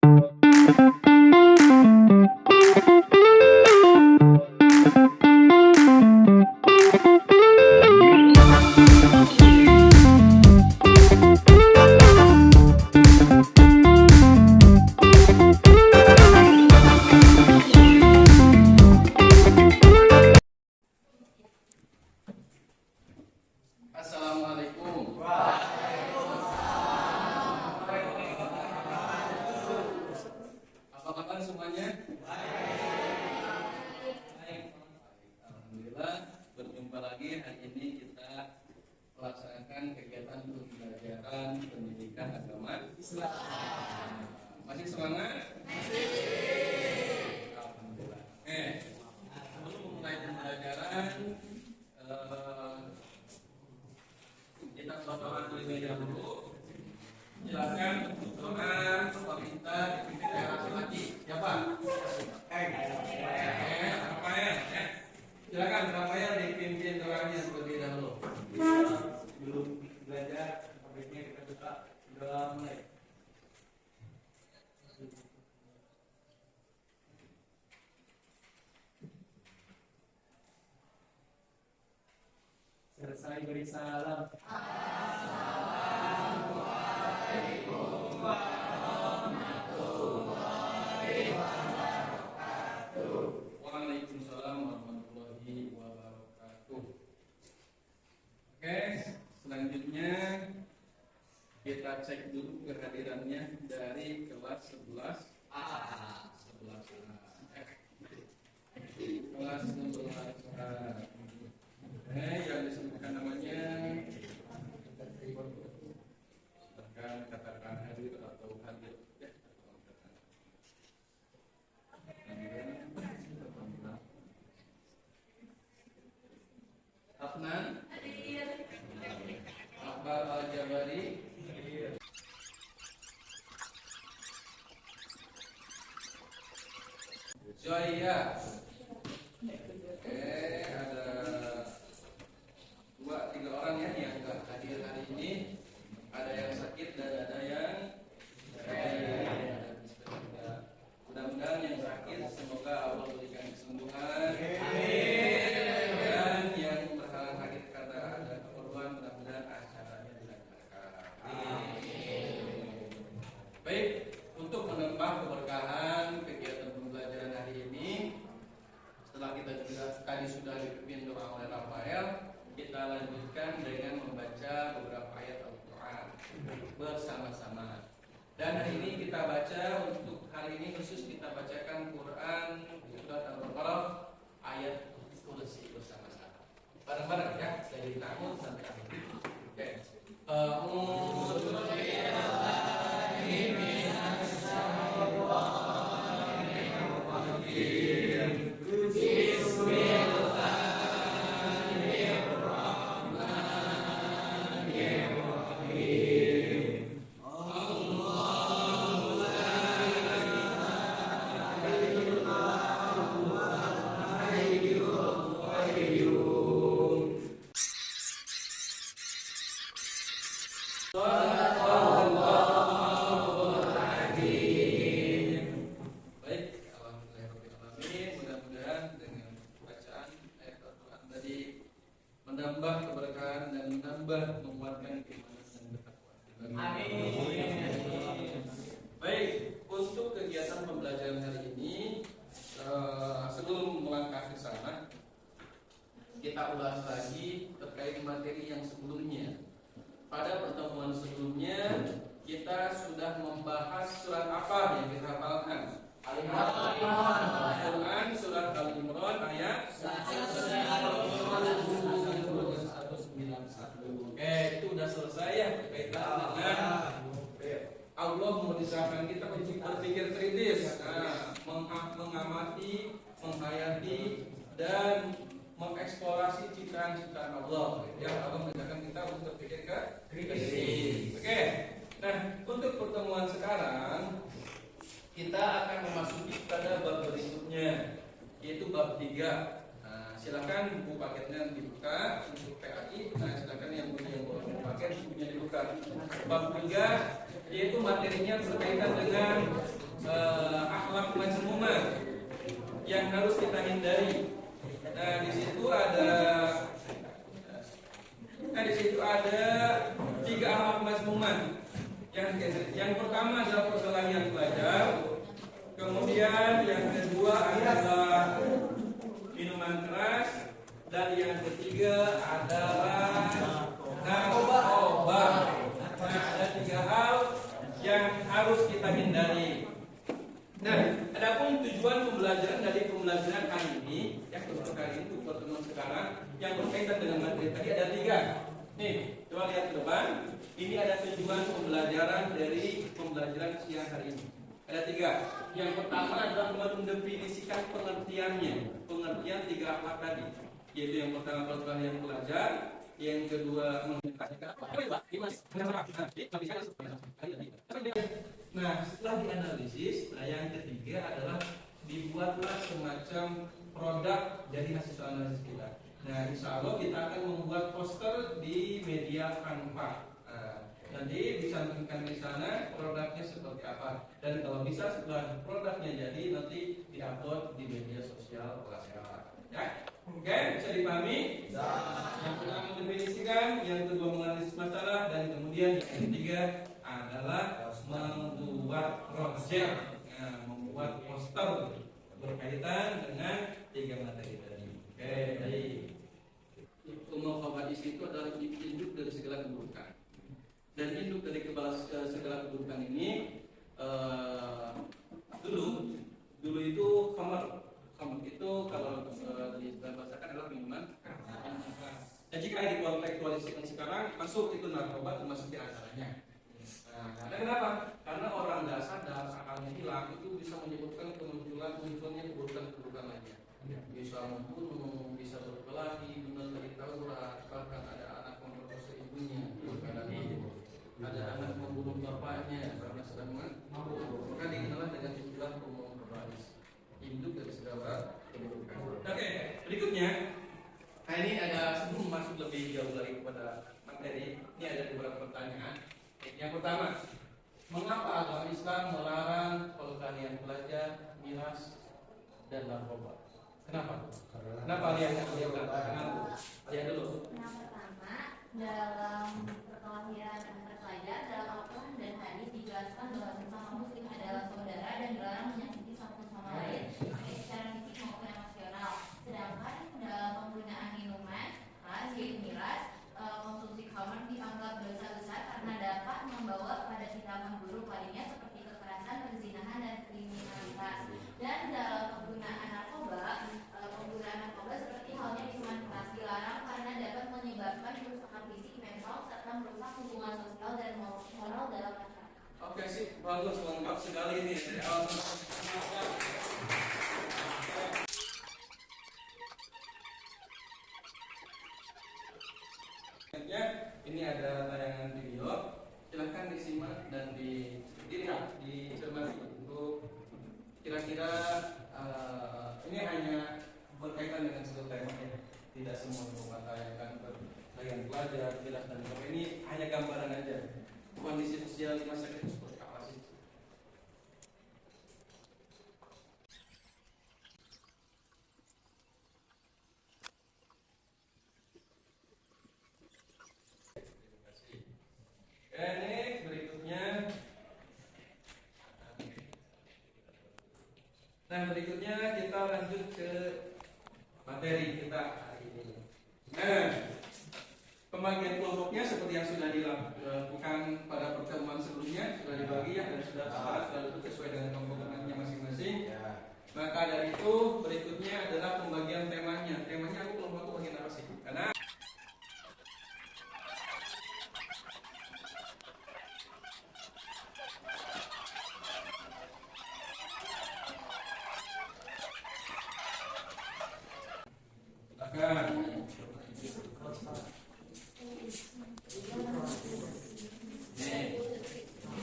Assalamualaikum. Apa kabar semuanya? Baik. Alhamdulillah, berjumpa lagi. Hari ini kita melaksanakan kegiatan pembelajaran pendidikan agama Islam. Masih semangat? Alhamdulillah. Sebelum memulai pembelajaran, kita berdoa terlebih dahulu. Silakan doa pemerintah daerah lagi. Siapa? Rafael. Silakan Rafael dipimpin doanya terlebih dahulu. Sebelum belajar, sebaiknya kita buka doa mulai. Selesai beri salam. Waalaikumsalam warahmatullahi wabarakatuh. Oke, selanjutnya kita cek dulu kehadirannya dari kelas 11A. Kelas 11A. Yang disebutkan namanya bahkan katakan hadir atau hadir. Afnan, Akbar Al-Jabari, Joya. Ada 2-3 orang ya yang nggak hadir hari ini. Ada yang sakit dan ada yang mudah-mudahan yang sakit semoga Allah berikan kesembuhan. Dan yang berhalang hadir karena ada keperluan mudah-mudahan acaranya dilancarkan. Baik, untuk menambah keberkahan kegiatan pembelajaran hari ini, setelah kita juga tadi sudah dipimpin doa oleh Rafael, kita lanjutkan dengan membaca beberapa ayat Al-Quran bersama-sama. Dan hari ini kita baca, untuk hari ini khusus kita bacakan Quran surat Al-Baqarah ayat kursi bersama-sama. Bareng-bareng ya, dari takut sampai akhir. Oke. menambah keberkahan dan menambah menguatkan keimanan dan ketakwaan. Amin. Baik, untuk kegiatan pembelajaran hari ini, sebelum melangkah ke sana, kita ulas lagi terkait materi yang sebelumnya. Pada pertemuan sebelumnya, kita sudah membahas surat apa yang kita hafalkan? Al-Imran, surat Al-Imran ayat 191. Oke, itu udah selesai ya berkaitan dengan Allah memerintahkan kita untuk berpikir kritis, mengamati, menghayati dan mengeksplorasi ciptaan-ciptaan Allah. Yang Allah mengajarkan kita untuk berpikir kritis. Oke. Nah, untuk pertemuan sekarang kita akan memasuki pada bab berikutnya, yaitu bab 3. Nah, silakan buku paketnya dibuka untuk PAI. Nah, silakan yang punya paket bukunya dibuka. Bab 3 yaitu materinya berkaitan dengan Kemudian yang kedua adalah minuman keras, dan yang ketiga adalah narkoba. Nah, ada 3 hal yang harus kita hindari. Nah, adapun tujuan pembelajaran dari pembelajaran kali ini, yang kali ini untuk pertemuan sekarang yang berkaitan dengan materi tadi ada 3. Nih, coba lihat ke depan. Ini ada tujuan pembelajaran dari pembelajaran siang hari ini. Ada 3. Yang pertama adalah mendefinisikan pengertiannya. Pengertian 3 akhlak tadi. Yaitu yang pertama kalau kalian belajar, yang kedua nah, setelah dianalisis, yang ketiga adalah dibuatlah semacam produk dari hasil analisis kita. Nah, insya Allah kita akan membuat poster di media Canva. Nanti disampaikan di sana produknya seperti apa, dan kalau bisa setelah produknya jadi nanti diupload di media sosial kelas. Ya, oke, bisa dipahami? Yang pertama mendefinisikan, yang kedua menganalisis masalah, dan kemudian yang ketiga adalah membuat project, membuat poster berkaitan dengan 3 materi tadi. Oke, jadi Ummul Khaba'is itu adalah induk dari segala keburukan. Dan induk dari segala keburukan ini dulu itu khamar itu kalau dibahasakan adalah minuman keras. Dan jika dikontekstualisasikan sekarang masuk itu narkoba termasuk di antaranya. Nah, karena kenapa? Karena orang nggak sadar akalnya hilang itu bisa menyebabkan munculnya keburukan lainnya. Bisa membunuh, bisa berkelahi, mencari taurat, bahkan ada anak memperkosa ibunya, ada anak membunuh bapaknya karena sedang mabuk. Maka dikenal dengan istilah Ummul Khaba'is, induk dari segala keburukan. Oke, berikutnya. Nah, ini ada sebelum masuk lebih jauh lagi kepada materi, ini ada beberapa pertanyaan. Yang pertama, mengapa agama Islam melarang kalau kalian belajar miras dan narkoba? Kenapa? Kenapa lihat lihat dulu. Yang pertama, dalam perkelahian antar pelajar dalam Al-Quran dan hadis dijelaskan bahwa sesama muslim adalah saudara dan dilarang menyakiti satu sama lain baik secara fisik maupun emosional. Sedangkan dalam penggunaan minuman keras yaitu miras, konsumsi khamar dianggap dosa besar karena dapat membawa pada tindakan buruk lainnya seperti kekerasan, perzinahan, dan kriminalitas. Dan dalam penggunaan narkoba seperti halnya minuman keras dilarang karena dapat menyebabkan kerusakan fisik, mental, serta merusak hubungan sosial dan moral dalam masyarakat. Oke sih, bagus, lengkap sekali ini dari awal sampai ini ada tayangan video, silahkan disimak dan dilihat, dicermati untuk kira-kira ini hanya berkaitan dengan satu tema ya, tidak semua mematayangkan bagian pelajar, jelas dan ini hanya gambaran aja kondisi sosial di masa itu seperti apa sih. Next, berikutnya. Nah, berikutnya kita lanjut ke materi kita hari ini. Nah, pembagian kelompoknya seperti yang sudah dilakukan pada pertemuan sebelumnya, sudah dibagi ya, dan sudah sesuai dengan kelompok-kelompoknya masing-masing. Maka dari itu berikutnya adalah pembagian temanya. Temanya aku kelompokku bagian apa sih? Karena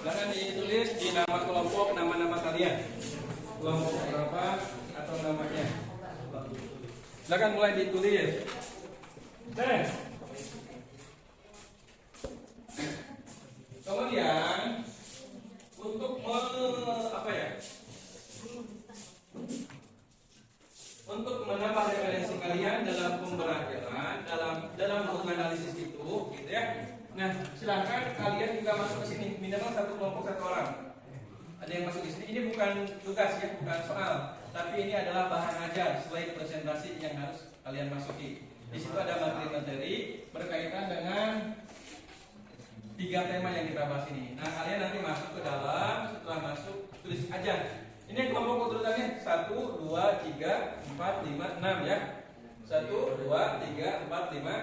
silakan ditulis di nama kelompok nama-nama kalian. Kelompok berapa atau namanya? Silakan mulai ditulis. Kemudian untuk untuk menambah referensi kalian dalam pembelajaran, dalam menganalisis itu, gitu ya. Nah, silakan kalian juga masuk ke sini, minimal satu kelompok satu orang. Ada yang masuk di sini. Ini bukan tugas ya, bukan soal, tapi ini adalah bahan ajar slide presentasi yang harus kalian masuki. Di situ ada materi-materi berkaitan dengan 3 tema yang kita bahas ini. Nah, kalian nanti masuk ke dalam, setelah masuk tulis aja. Ini kelompok urutannya 1, 2, 3, 4, 5, 6 ya. 1, 2, 3, 4, 5.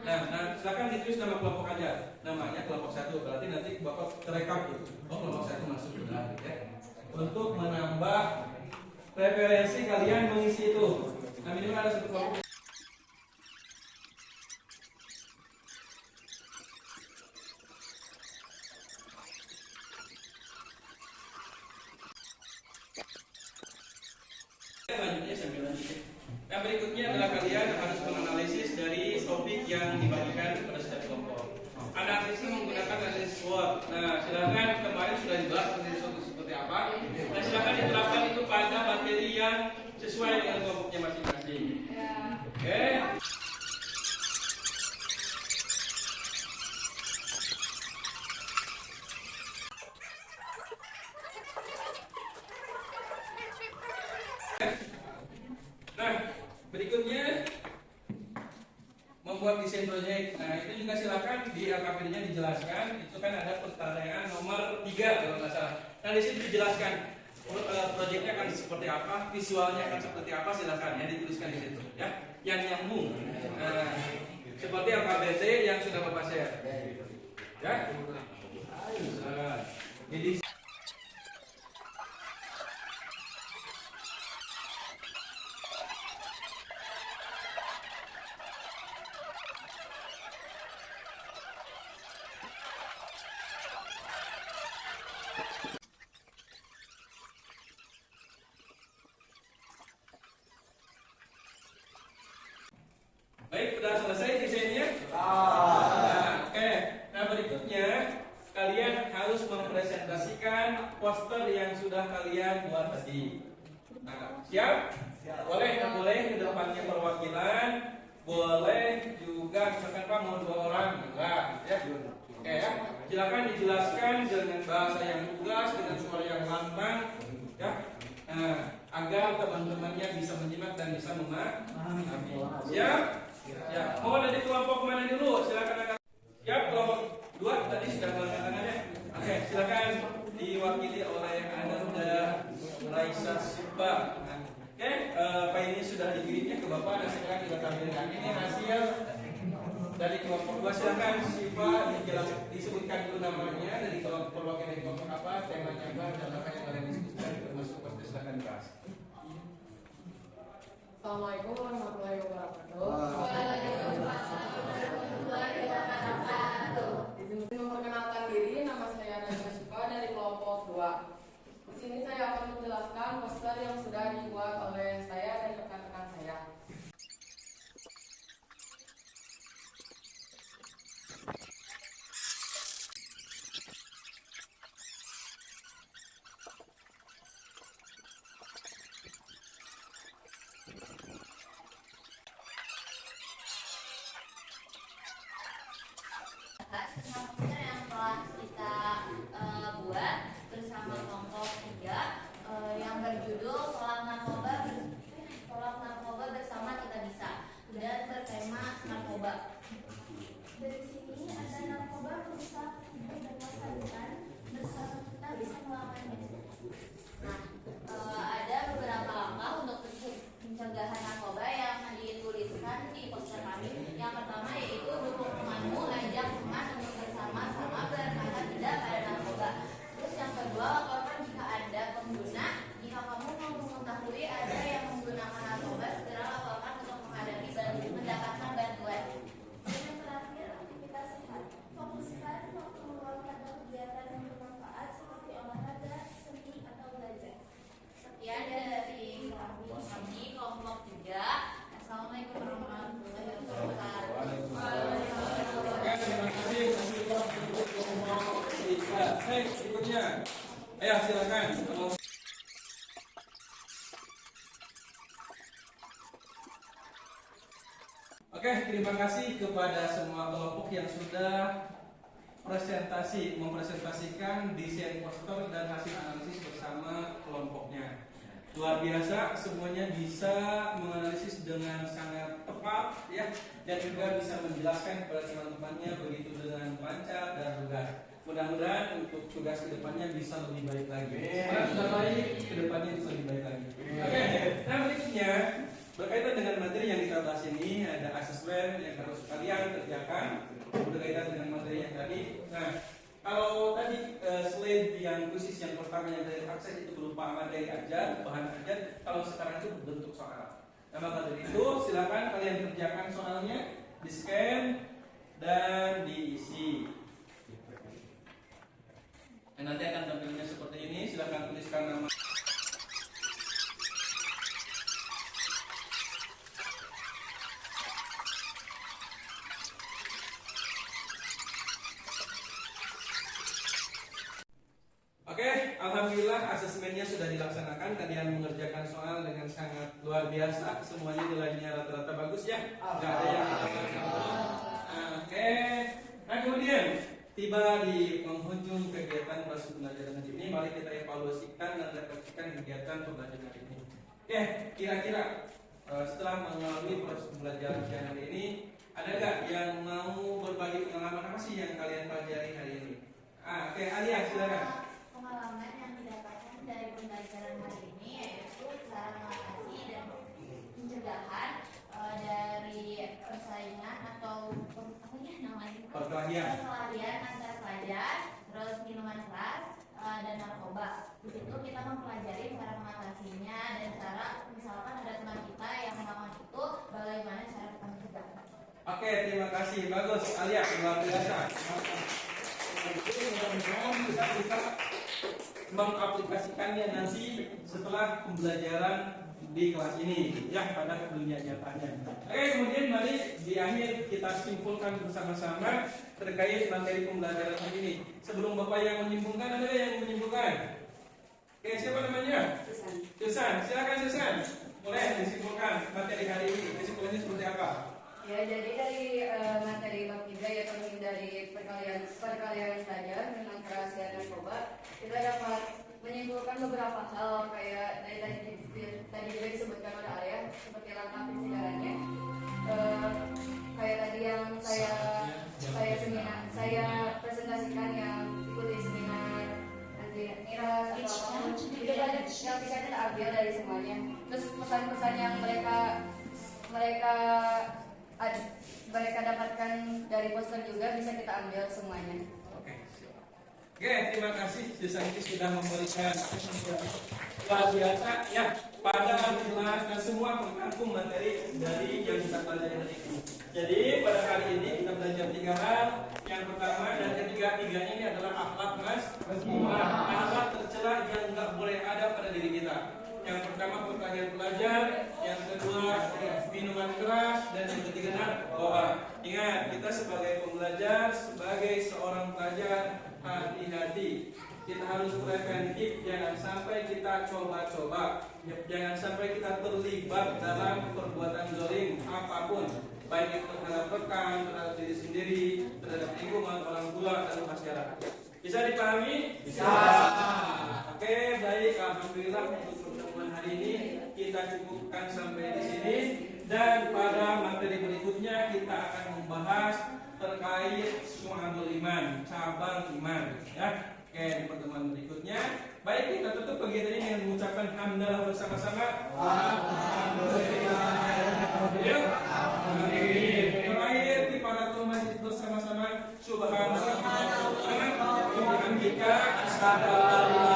Nah, silakan ditulis nama kelompok aja. Namanya kelompok 1. Berarti nanti Bapak terekam gitu. Oh, kelompok 1 masuk sudah gitu ya. Untuk menambah referensi kalian mengisi itu. Nah, minimal ada 1 kelompok. Yang berikutnya adalah kalian harus menganalisis dari topik yang dibagikan pada setiap kelompok. Analisis menggunakan analisis SWOT. Nah, silakan kemarin sudah dibahas analisis SWOT seperti apa. Nah, silakan diterapkan itu pada materi yang sesuai dengan kelompoknya masing-masing. Oke. Nah, berikutnya membuat desain proyek. Nah, itu juga silakan di LKPD-nya dijelaskan. Itu kan ada pertanyaan nomor 3 kalau nggak salah. Nah, di situ dijelaskan proyeknya akan seperti apa, visualnya akan seperti apa, silakan ya dituliskan di situ ya. Yang nyambung. Seperti LKPD yang sudah Bapak share. Ya. Jadi baik, sudah selesai desainnya? Nah, oke. Nah, berikutnya kalian harus mempresentasikan poster yang sudah kalian buat tadi. Nah, siap? Boleh ke depannya perwakilan, boleh juga misalkan Pak mau 2 orang, enggak, ya. Oke ya. Silakan dijelaskan dengan bahasa yang lugas, dengan suara yang lantang, ya. Nah, agar teman-temannya bisa menyimak dan bisa memahami. Siap? Ya, mau dari kelompok mana dulu? Silakan angkat. Siap, kelompok 2 tadi sudah mengangkat tangannya. Oke, silakan diwakili oleh Ananda Raisa Sipa. Oke, Pak ini sudah dikirimnya ke Bapak dan sekarang kita tampilkan. Ini hasil dari kelompok 2. Silakan Sipa disebutkan dulu namanya, dari kelompok perwakilan kelompok apa, temanya apa, dan apa yang kalian diskusikan termasuk pasti silakan dibahas. Assalamualaikum warahmatullahi wabarakatuh. Waalaikumsalam warahmatullahi wabarakatuh. Izin memperkenalkan diri, nama saya Raisa Sipa dari kelompok 2. Di sini saya akan menjelaskan poster yang sudah dibuat oleh saya dan rekan-rekan saya. Poster yang telah kita buat bersama kelompok 3 yang berjudul Tolak Narkoba Bersama Kita Bisa dan bertema narkoba. Dari sini ada narkoba rusak berkuasaan bersama kita bisa melawannya. Nah, ada beberapa langkah untuk pencegahan narkoba yang dituliskan di poster kami. Yang pertama yaitu dukung temanmu, ajak teman untuk bersama-sama berkata tidak pada narkoba. Terus yang kedua, laporkan jika ada pengguna. Jika kamu mau mengetahui ada yang menggunakan narkoba, segera laporkan untuk menghadapi dan mendapatkan bantuan. Dan yang terakhir, aktivitas sehat. Fokuskan waktu luang pada kegiatan yang bermanfaat seperti olahraga, seni, atau belajar. Sekian dari kami kelompok 3. Assalamualaikum warahmatullahi wabarakatuh. Oke, terima kasih untuk kelompok 3. Berikutnya. Ayo silakan. Oke, terima kasih kepada semua kelompok yang sudah mempresentasikan desain poster dan hasil analisis bersama kelompoknya. Luar biasa, semuanya bisa menganalisis dengan sangat tepat ya, dan juga bisa menjelaskan kepada teman-temannya begitu dengan lancar dan lugas. Mudah-mudahan untuk tugas kedepannya bisa lebih baik lagi. Sekarang sudah baik, kedepannya bisa lebih baik lagi. Oke, nah berikutnya berkaitan dengan materi yang kita bahas ini ada asesmen yang harus kalian kerjakan berkaitan dengan materi yang tadi. Nah, kalau tadi slide yang khusus yang pertama yang dari akses itu berupa materi ajar, bahan ajar. Kalau sekarang itu bentuk soal. Nah, maka dari itu silakan kalian kerjakan soalnya, di scan dan diisi. Dan nanti akan tampilnya seperti ini. Silakan tuliskan nama. Oke, alhamdulillah asesmennya sudah dilaksanakan. Kalian mengerjakan soal dengan sangat luar biasa. Semuanya nilainya rata-rata bagus ya. Tidak ada yang Oke. Nah kemudian tiba di penghujung kegiatan proses pembelajaran hari ini. Mari kita evaluasikan dan refleksikan kegiatan pembelajaran hari ini. Oke, kira-kira setelah mengalami proses pembelajaran hari ini, ada nggak yang mau berbagi pengalaman apa sih yang kalian pelajari hari ini? Oke, Alia silakan. Pengalaman yang didapatkan dari pembelajaran hari ini yaitu cara mengatasi dan pencegahan dari persaingan atau perkelahian antar pelajar, terus minuman keras dan narkoba. Di situ kita mempelajari cara mengatasinya dan cara misalkan ada teman kita yang melakukan itu, bagaimana cara kita mencegah. Oke, terima kasih, bagus Alia, luar biasa. Bisa mengaplikasikannya nanti setelah pembelajaran di kelas ini ya pada dunia nyatanya. Oke, kemudian mari di akhir kita simpulkan bersama-sama terkait materi pembelajaran hari ini. Sebelum Bapak yang menyimpulkan, ada yang menyimpulkan? Oke, siapa namanya? Susan, silakan Susan. Boleh disimpulkan materi hari ini. Kesimpulannya seperti apa? Ya, jadi dari materi bab 3 yaitu menghindari perkalian belajar dengan kerahasiaan narkoba, kita dapat menyimpulkan beberapa hal kayak dari tadi juga disebutkan oleh Arya seperti langkah pencegahannya. Kayak tadi yang saya presentasikan yang ikuti seminar nanti miras atau apapun itu banyak yang bisa kita ambil dari semuanya. Terus pesan-pesan yang mereka dapatkan dari poster juga bisa kita ambil semuanya. Oke, terima kasih Susan sudah memberikan luar biasa ya pada menjelaskan semua pengangkum materi dari yang kita pelajari hari ini. Jadi pada kali ini kita belajar 3 hal. Yang pertama dan ketiga-tiganya ini adalah akhlak akhlak tercela yang nggak boleh ada pada diri kita. Yang pertama perkalian pelajar, yang kedua minuman keras, dan yang ketiga narkoba. Ingat, kita sebagai pembelajar, sebagai seorang pelajar, hati-hati. Kita harus preventif, jangan sampai kita coba-coba, jangan sampai kita terlibat dalam perbuatan zalim apapun, baik itu terhadap rekan, terhadap diri sendiri, terhadap lingkungan, orang tua, dan masyarakat. Bisa dipahami? Bisa. Oke, baik. Alhamdulillah untuk pertemuan hari ini kita cukupkan sampai di sini, dan pada materi berikutnya kita akan membahas terkait syu'abul iman, cabang iman ya. Oke, di pertemuan berikutnya. Baik, kita tutup kegiatan ini dengan mengucapkan hamdalah bersama-sama. Alhamdulillah. Terakhir di para masjid bersama-sama subhanallah wa bihamdika asyhadu an la ilaha